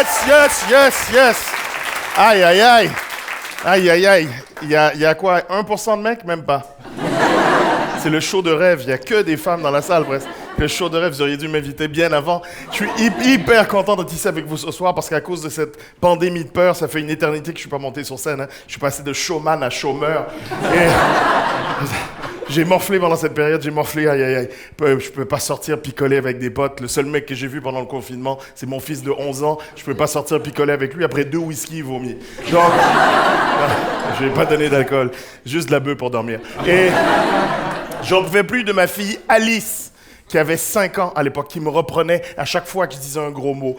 Yes. Aïe, aïe, aïe. Aïe, aïe, aïe. Il y a quoi? 1% de mecs? Même pas. C'est le show de rêve. Il n'y a que des femmes dans la salle, presque. Le show de rêve, vous auriez dû m'inviter bien avant. Je suis hyper content d'être ici avec vous ce soir parce qu'à cause de cette pandémie de peur, ça fait une éternité que je ne suis pas monté sur scène. Hein. Je suis passé de showman à chômeur. Et... J'ai morflé pendant cette période, aïe, aïe, aïe. Je peux pas sortir picoler avec des potes. Le seul mec que j'ai vu pendant le confinement, c'est mon fils de 11 ans. Je peux pas sortir picoler avec lui. Après 2 whisky, il vomit. Donc, je vais pas donner d'alcool. Juste de la bœuf pour dormir. Et j'en pouvais plus de ma fille Alice, qui avait 5 ans à l'époque, qui me reprenait à chaque fois que je disais un gros mot.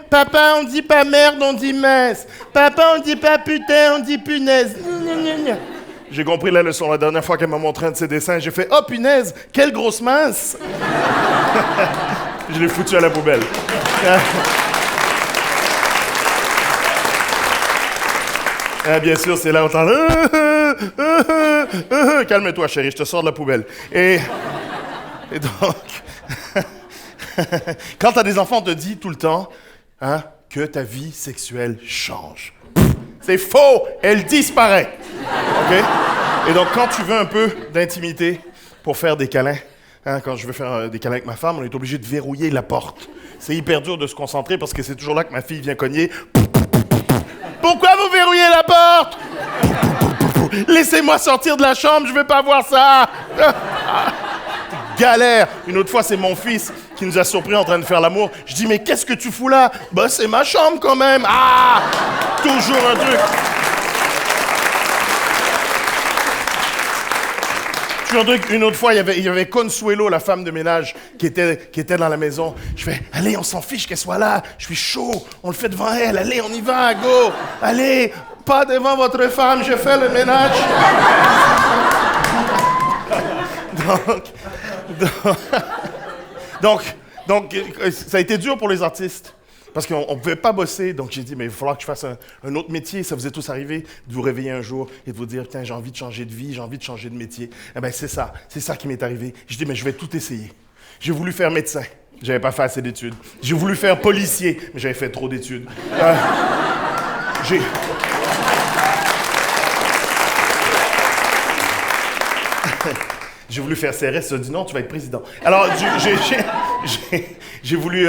Papa, on dit pas merde, on dit mince. Papa, on dit pas putain, on dit punaise. J'ai compris la leçon la dernière fois qu'elle m'a montré un de ses dessins. J'ai fait « Oh punaise, quelle grosse mince !» Je l'ai foutu à la poubelle. Bien sûr, c'est là où on entend « Calme-toi, chérie, je te sors de la poubelle. » Et donc, quand t'as des enfants, on te dit tout le temps que ta vie sexuelle change. C'est faux, elle disparaît. OK? Et donc, quand tu veux un peu d'intimité pour faire des câlins, quand je veux faire des câlins avec ma femme, on est obligé de verrouiller la porte. C'est hyper dur de se concentrer parce que c'est toujours là que ma fille vient cogner. Pourquoi vous verrouillez la porte? Laissez-moi sortir de la chambre, je veux pas voir ça. Galère. Une autre fois, c'est mon fils qui nous a surpris en train de faire l'amour. Je dis, mais qu'est-ce que tu fous là? Bah, c'est ma chambre quand même. Ah! Toujours un truc. Une autre fois, il y avait Consuelo, la femme de ménage, qui était dans la maison. Je fais, allez, on s'en fiche qu'elle soit là. Je suis chaud. On le fait devant elle. Allez, on y va, go. Allez, pas devant votre femme, je fais le ménage. Donc, ça a été dur pour les artistes. Parce qu'on ne pouvait pas bosser, donc j'ai dit, mais il va falloir que je fasse un autre métier. Ça vous est tous arrivé de vous réveiller un jour et de vous dire, tiens, j'ai envie de changer de vie, j'ai envie de changer de métier. Eh bien, c'est ça qui m'est arrivé. J'ai dit, mais je vais tout essayer. J'ai voulu faire médecin, j'avais pas fait assez d'études. J'ai voulu faire policier, mais j'avais fait trop d'études. J'ai voulu faire CRS, ça dit non, tu vas être président. Alors, j'ai voulu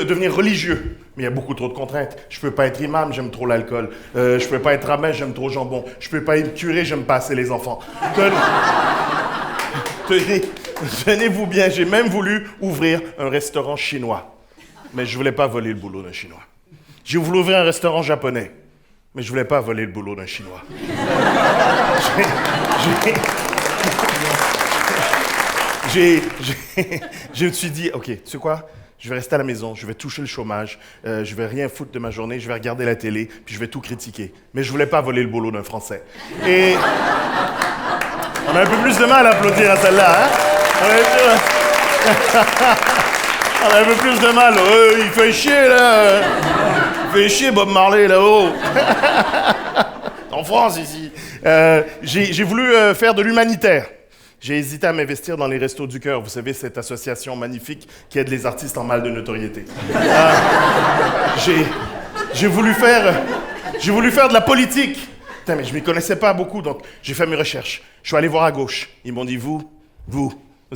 devenir religieux, mais il y a beaucoup trop de contraintes. Je peux pas être imam, j'aime trop l'alcool. Je peux pas être rabbin, j'aime trop le jambon. Je peux pas être curé, j'aime pas assez les enfants. Tenez-vous bien, j'ai même voulu ouvrir un restaurant chinois, mais je voulais pas voler le boulot d'un Chinois. J'ai voulu ouvrir un restaurant japonais, mais je voulais pas voler le boulot d'un Chinois. Je me suis dit, OK, tu sais quoi? Je vais rester à la maison, je vais toucher le chômage, je vais rien foutre de ma journée, je vais regarder la télé, puis je vais tout critiquer. Mais je voulais pas voler le boulot d'un Français. Et on a un peu plus de mal à applaudir à celle-là, hein? On a un peu plus de mal. Il fait chier, là! Il fait chier, Bob Marley, là-haut! En France, ici. J'ai voulu faire de l'humanitaire. J'ai hésité à m'investir dans les Restos du Cœur. Vous savez, cette association magnifique qui aide les artistes en mal de notoriété. J'ai voulu faire de la politique. Putain, mais je m'y connaissais pas beaucoup, donc j'ai fait mes recherches. Je suis allé voir à gauche. Ils m'ont dit, vous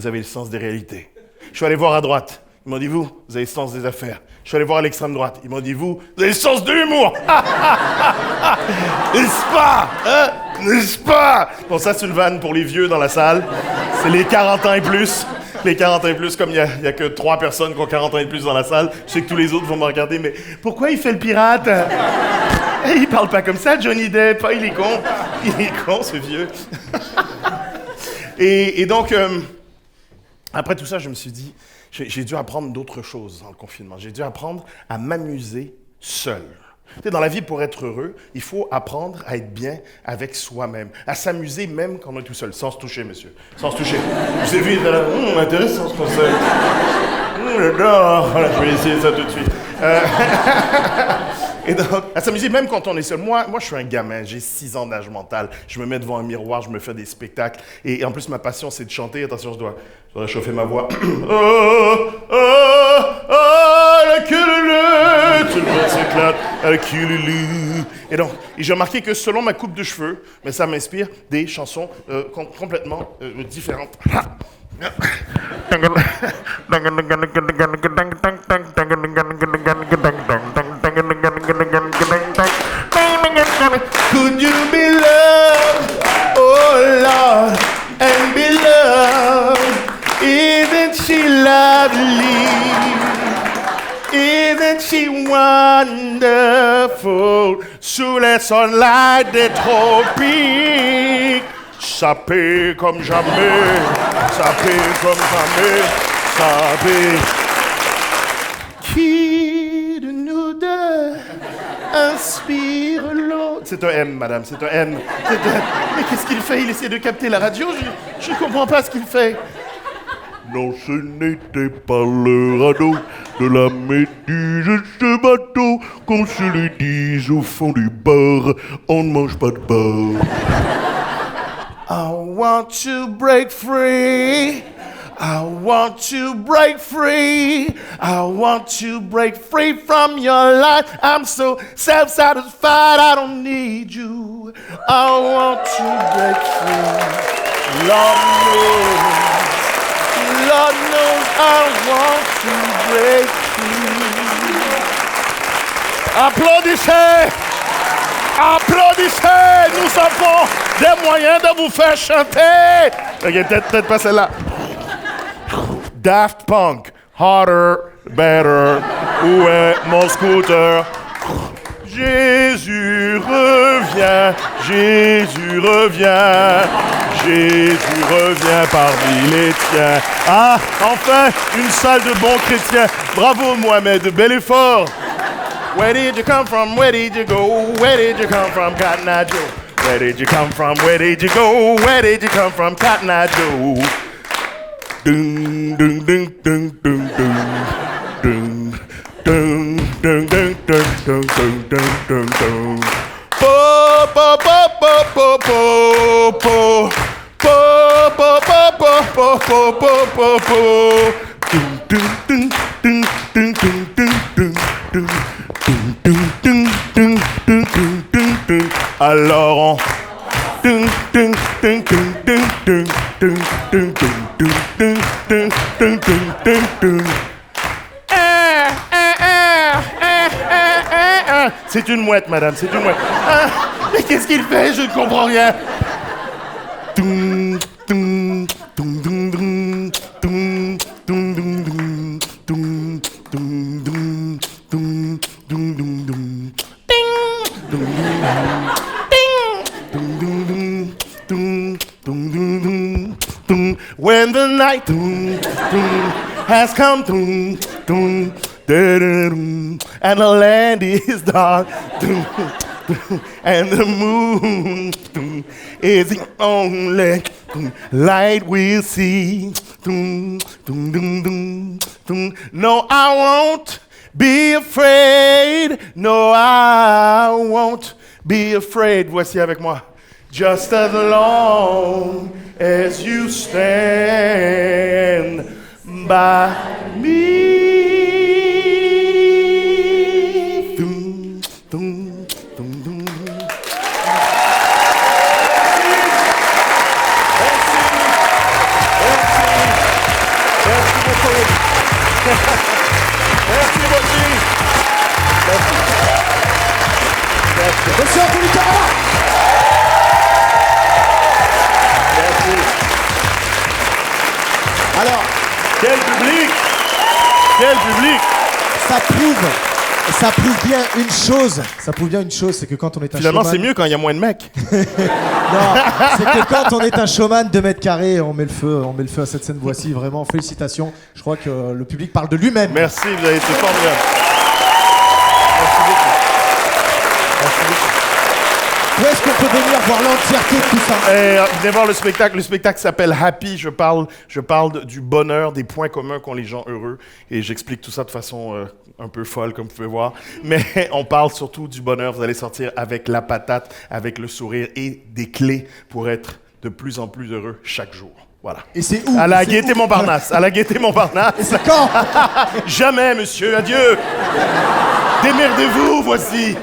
avez le sens des réalités. Je suis allé voir à droite. Ils m'ont dit, vous avez le sens des affaires. Je suis allé voir à l'extrême droite. Ils m'ont dit, vous avez le sens de l'humour. N'est-ce pas? Hein? N'est-ce pas? Bon, ça, c'est une vanne pour les vieux dans la salle. C'est les 40 ans et plus. Les 40 ans et plus, comme il n'y a que 3 personnes qui ont 40 ans et plus dans la salle. Je sais que tous les autres vont me regarder, mais pourquoi il fait le pirate? Il parle pas comme ça, Johnny Depp. Il est con. Il est con, ce vieux. Et donc, après tout ça, je me suis dit, j'ai dû apprendre d'autres choses dans le confinement. J'ai dû apprendre à m'amuser seul. Tu sais, dans la vie, pour être heureux, il faut apprendre à être bien avec soi-même, à s'amuser même quand on est tout seul, sans se toucher, monsieur, sans se toucher. Vous avez vu, intéressant ce conseil. J'adore. Voilà, je vais essayer ça tout de suite. Et donc, à s'amuser même quand on est seul. Moi, je suis un gamin, j'ai 6 ans d'âge mental. Je me mets devant un miroir, je me fais des spectacles. Et en plus, ma passion, c'est de chanter. Attention, je dois réchauffer ma voix. Oh, oh, oh, la queue. éclate, cululu. Et donc, j'ai remarqué que selon ma coupe de cheveux, mais ça m'inspire des chansons complètement différentes. Could you be loved, oh Lord, and be loved? Isn't she lovely? Isn't she wonderful? Sous les sunlight des tropiques, ça paie comme jamais, ça paie comme jamais, ça paie. Qui de nous deux inspire l'autre? C'est un M, madame, c'est un M. Mais qu'est-ce qu'il fait? Il essaie de capter la radio? Je ne comprends pas ce qu'il fait. Non, ce n'était pas le radeau de la Méduse, ce bateau, qu'on se le dise au fond du bar, on ne mange pas de beurre. I want to break free. I want to break free. I want to break free from your life. I'm so self-satisfied, I don't need you. I want to break free. Lord knows. Lord knows I want to break free. Applaudissez! Applaudissez! Nous avons des moyens de vous faire chanter! Ok, peut-être pas celle-là. Daft Punk, Harder, Better, où est mon scooter? Jésus revient, Jésus revient, Jésus revient parmi les tiens. Ah, enfin, une salle de bons chrétiens. Bravo Mohamed, bel effort. Where did you come from? Where did you go? Where did you come from, Cotton Eye Joe? Where did you come from? Where did you go? Where did you come from, Cotton Eye Joe? Ding, ding, ding, ding, ding, ding, ding, ding, ding, ding, ding, ding, ding, ding, ding. Po, po, po, po, po, po, po. Po, po, po, po, po, po, po, po, po. Ding, ding, ding, ding, ding, ding, ding, ding, ding. Ding, ding, ding, ding, ding, ding, ding, ding. Alors on ding, ding, ding, ding, ding, ding, ding, ding, ding, ding, ding, ding, ding, ding, ding, ding. C'est une mouette, madame, c'est une mouette. Mais qu'est-ce qu'il fait? Je ne comprends rien. Ding, ding, ding, ding, ding, ding, ding, ding, ding, ding, ding, ding. Dum dum dum dum ding dum dum dum ding dum dum dum dum dum. When the night has come and the land is dark and the moon is the only light we'll see. No, I won't be afraid, no, I won't be afraid. Voici avec moi. Just as long as you stand by me. Dum, dum, dum, dum. Merci beaucoup. Merci beaucoup. Monsieur Aboulikara. Merci. Alors, Quel public! Quel public! ça prouve bien une chose. Ça prouve bien une chose, c'est que quand on est un Finalement, showman... c'est mieux quand il y a moins de mecs. Non, c'est que quand on est un showman 2 mètres carrés, on met le feu à cette scène. Voici, vraiment, félicitations. Je crois que le public parle de lui-même. Merci, vous avez été formidable. Merci beaucoup. Merci beaucoup. Où est-ce qu'on peut venir voir l'entièreté de tout ça? Venez voir le spectacle. Le spectacle s'appelle Happy. Je parle du bonheur, des points communs qu'ont les gens heureux. Et j'explique tout ça de façon un peu folle, comme vous pouvez voir. Mais on parle surtout du bonheur. Vous allez sortir avec la patate, avec le sourire et des clés pour être de plus en plus heureux chaque jour. Voilà. Et c'est où? À la Gaîté Montparnasse. À la Gaîté Montparnasse. Et c'est quand? Jamais, monsieur. Adieu. Démerdez-vous, voici.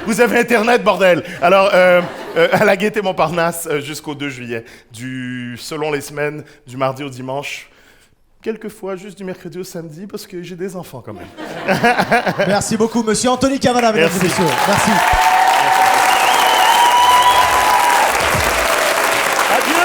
Vous avez Internet, bordel. Alors, à la Gaîté Montparnasse jusqu'au 2 juillet, selon les semaines, du mardi au dimanche. Quelquefois, juste du mercredi au samedi, parce que j'ai des enfants quand même. Merci beaucoup, monsieur Anthony Cavana, mesdames et messieurs. Merci. Adieu.